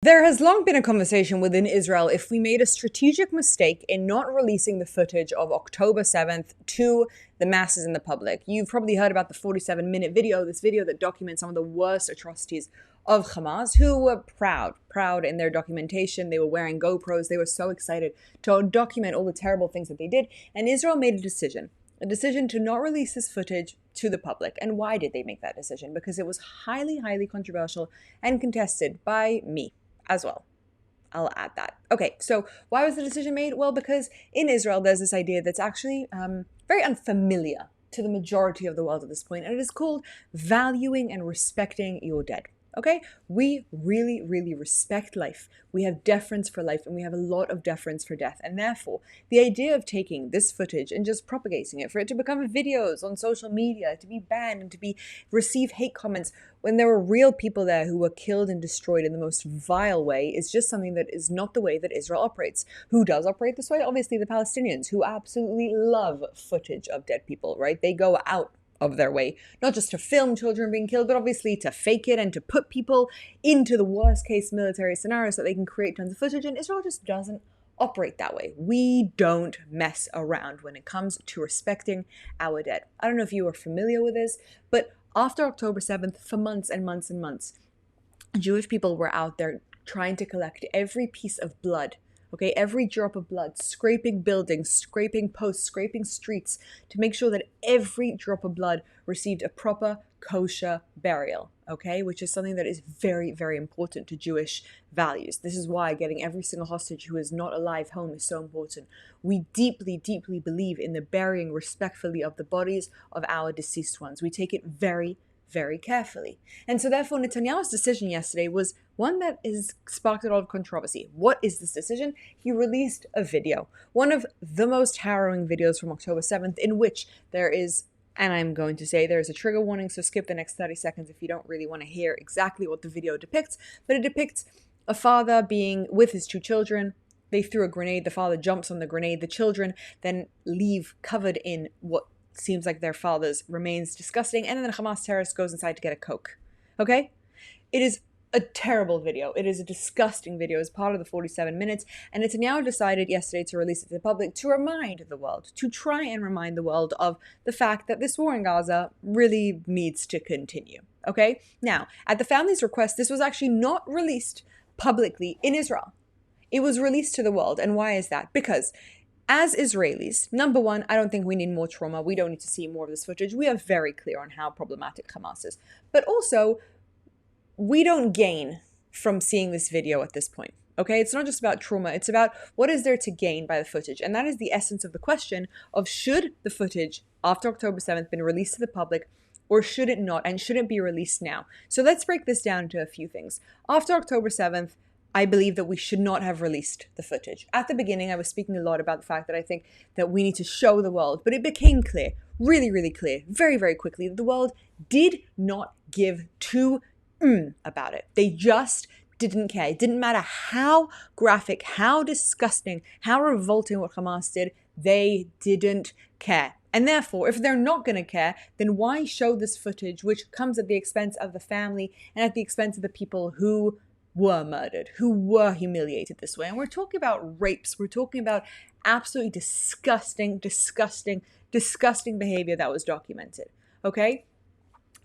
There has long been a conversation within Israel if we made a strategic mistake in not releasing the footage of October 7th to the masses and the public. You've probably heard about the 47-minute video, this video that documents some of the worst atrocities of Hamas, who were proud in their documentation. They were wearing GoPros. They were so excited to document all the terrible things that they did. And Israel made a decision to not release this footage to the public. And why did they make that decision? Because it was highly, highly controversial and contested by me as well. I'll add that. Okay, so why was the decision made? Well, because in Israel, there's this idea that's actually very unfamiliar to the majority of the world at this point, and it is called valuing and respecting your dead. Okay, we really, really respect life. We have deference for life, and we have a lot of deference for death. And therefore, the idea of taking this footage and just propagating it, for it to become videos on social media, to be banned and to receive hate comments when there were real people there who were killed and destroyed in the most vile way, is just something that is not the way that Israel operates. Who does operate this way? Obviously, the Palestinians, who absolutely love footage of dead people, right? They go out of their way, not just to film children being killed, but obviously to fake it and to put people into the worst case military scenarios so they can create tons of footage. And Israel just doesn't operate that way. We don't mess around when it comes to respecting our dead. I don't know if you are familiar with this, but after October 7th, for months and months and months, Jewish people were out there trying to collect every piece of blood. Okay, every drop of blood, scraping buildings, scraping posts, scraping streets to make sure that every drop of blood received a proper kosher burial, okay, which is something that is very, very important to Jewish values. This is why getting every single hostage who is not alive home is so important. We deeply, deeply believe in the burying respectfully of the bodies of our deceased ones. We take it very, very carefully. And so therefore Netanyahu's decision yesterday was one that has sparked a lot of controversy. What is this decision? He released a video, one of the most harrowing videos from October 7th, in which there is, and I'm going to say there's a trigger warning, so skip the next 30 seconds if you don't really want to hear exactly what the video depicts, but it depicts a father being with his two children. They threw a grenade, the father jumps on the grenade, the children then leave covered in what seems like their father's remains, disgusting, and then the Hamas terrorist goes inside to get a Coke. Okay? It is a terrible video. It is a disgusting video as part of the 47 minutes, and Netanyahu decided yesterday to release it to the public to remind the world, to try and remind the world of the fact that this war in Gaza really needs to continue. Okay? Now, at the family's request, this was actually not released publicly in Israel. It was released to the world, and why is that? Because as Israelis, number one, I don't think we need more trauma. We don't need to see more of this footage. We are very clear on how problematic Hamas is. But also, we don't gain from seeing this video at this point. Okay, it's not just about trauma. It's about what is there to gain by the footage. And that is the essence of the question of should the footage after October 7th been released to the public, or should it not, and should it be released now? So let's break this down to a few things. After October 7th, I believe that we should not have released the footage. At the beginning, I was speaking a lot about the fact that I think that we need to show the world, but it became clear, really, really clear, very, very quickly, that the world did not give two about it. They just didn't care. It didn't matter how graphic, how disgusting, how revolting what Hamas did, they didn't care. And therefore, if they're not going to care, then why show this footage, which comes at the expense of the family and at the expense of the people who were murdered, who were humiliated this way? And we're talking about rapes. We're talking about absolutely disgusting, disgusting, disgusting behavior that was documented. Okay?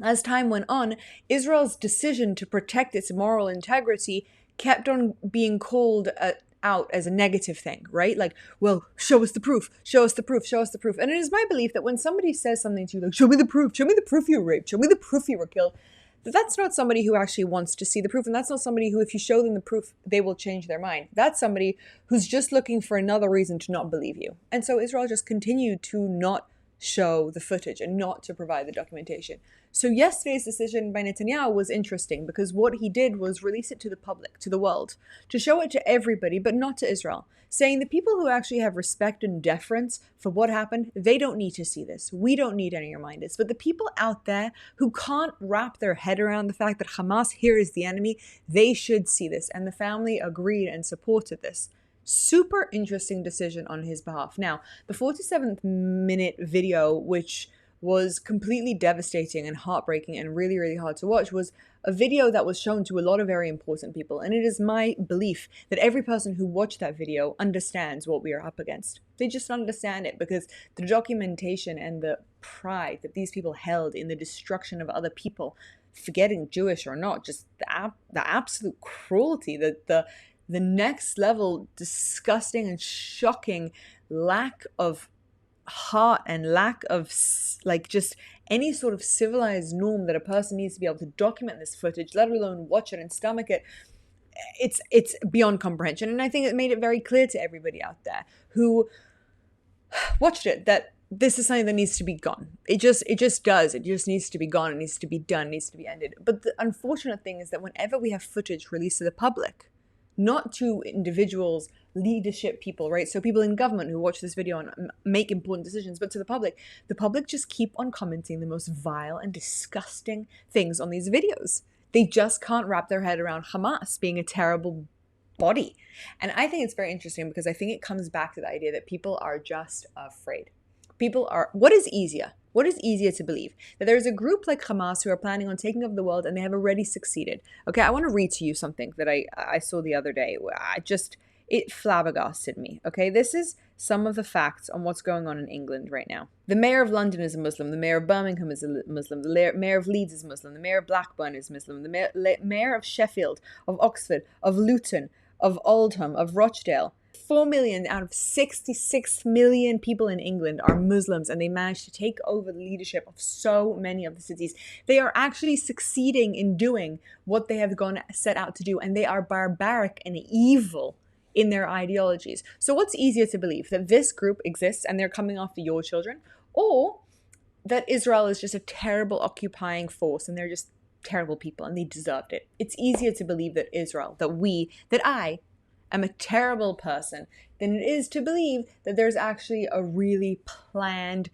As time went on, Israel's decision to protect its moral integrity kept on being called out as a negative thing, right? Like, well, show us the proof, show us the proof, show us the proof. And it is my belief that when somebody says something to you like, show me the proof you were raped, show me the proof you were killed, that's not somebody who actually wants to see the proof. And that's not somebody who, if you show them the proof, they will change their mind. That's somebody who's just looking for another reason to not believe you. And so Israel just continued to not show the footage and not to provide the documentation. So yesterday's decision by Netanyahu was interesting because what he did was release it to the public, to the world, to show it to everybody, but not to Israel, saying the people who actually have respect and deference for what happened, they don't need to see this. We don't need any reminders. But the people out there who can't wrap their head around the fact that Hamas here is the enemy, they should see this. And the family agreed and supported this. Super interesting decision on his behalf. Now, the 47th minute video, which was completely devastating and heartbreaking and really, really hard to watch was a video that was shown to a lot of very important people. And it is my belief that every person who watched that video understands what we are up against. They just understand it because the documentation and the pride that these people held in the destruction of other people, forgetting Jewish or not, just the absolute cruelty, the next level disgusting and shocking lack of heart and lack of just any sort of civilized norm that a person needs to be able to document this footage, let alone watch it and stomach it. It's beyond comprehension. And I think it made it very clear to everybody out there who watched it that this is something that needs to be gone. It just does. It just needs to be gone. It needs to be done. It needs to be ended. But the unfortunate thing is that whenever we have footage released to the public, not to individuals, leadership people, right? So people in government who watch this video and make important decisions, but to the public just keep on commenting the most vile and disgusting things on these videos. They just can't wrap their head around Hamas being a terrible body. And I think it's very interesting because I think it comes back to the idea that people are just afraid. What is easier? What is easier to believe? That there's a group like Hamas who are planning on taking over the world and they have already succeeded. Okay, I want to read to you something that I saw the other day. It flabbergasted me. Okay, this is some of the facts on what's going on in England right now. The mayor of London is a Muslim. The mayor of Birmingham is a Muslim. The mayor of Leeds is Muslim. The mayor of Blackburn is Muslim. The mayor of Sheffield, of Oxford, of Luton, of Oldham, of Rochdale. 4 million out of 66 million people in England are Muslims, and they managed to take over the leadership of so many of the cities. They are actually succeeding in doing what they have set out to do, and they are barbaric and evil in their ideologies. So what's easier to believe? That this group exists and they're coming after your children, or that Israel is just a terrible occupying force and they're just terrible people and they deserved it? It's easier to believe that I am a terrible person than it is to believe that there's actually a really planned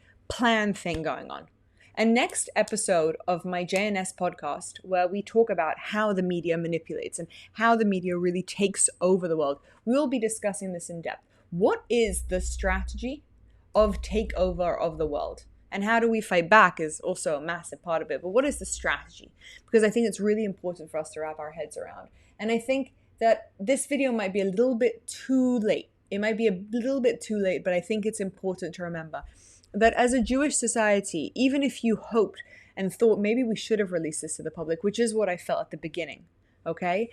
thing going on. And next episode of my JNS podcast, where we talk about how the media manipulates and how the media really takes over the world, we'll be discussing this in depth. What is the strategy of takeover of the world? And how do we fight back is also a massive part of it. But what is the strategy? Because I think it's really important for us to wrap our heads around. And I think that this video might be a little bit too late. It might be a little bit too late, but I think it's important to remember that as a Jewish society, even if you hoped and thought maybe we should have released this to the public, which is what I felt at the beginning, okay?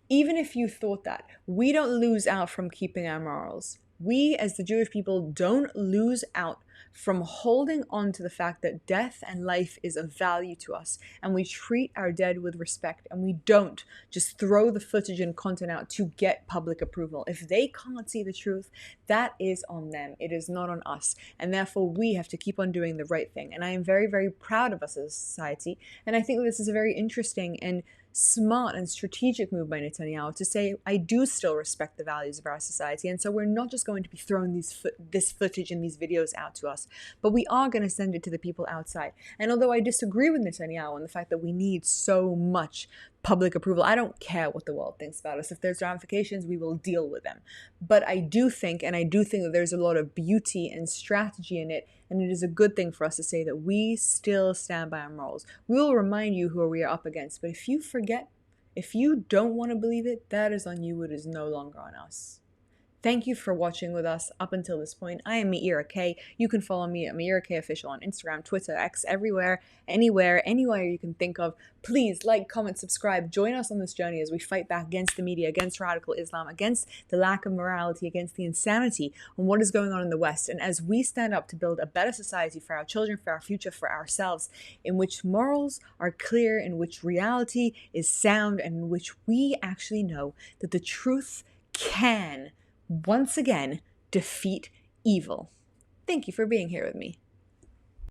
Even if you thought that, we don't lose out from keeping our morals. We, as the Jewish people, don't lose out from holding on to the fact that death and life is of value to us, and we treat our dead with respect, and we don't just throw the footage and content out to get public approval. If they can't see the truth, that is on them. It is not on us, and therefore we have to keep on doing the right thing. And I am very, very proud of us as a society, and I think this is a very interesting and smart and strategic move by Netanyahu to say, I do still respect the values of our society, and so we're not just going to be throwing this footage and these videos out to us, but we are going to send it to the people outside. And although I disagree with Netanyahu on the fact that we need so much public approval, I don't care what the world thinks about us. If there's ramifications, we will deal with them. But I do think that there's a lot of beauty and strategy in it, and it is a good thing for us to say that we still stand by our morals. We will remind you who we are up against, but if you forget, if you don't want to believe it, that is on you. It is no longer on us. Thank you for watching with us up until this point. I am Meira K. You can follow me at Meira K Official on Instagram, Twitter, X, everywhere, anywhere you can think of. Please like, comment, subscribe. Join us on this journey as we fight back against the media, against radical Islam, against the lack of morality, against the insanity on what is going on in the West. And as we stand up to build a better society for our children, for our future, for ourselves, in which morals are clear, in which reality is sound, and in which we actually know that the truth can once again defeat evil. Thank you for being here with me.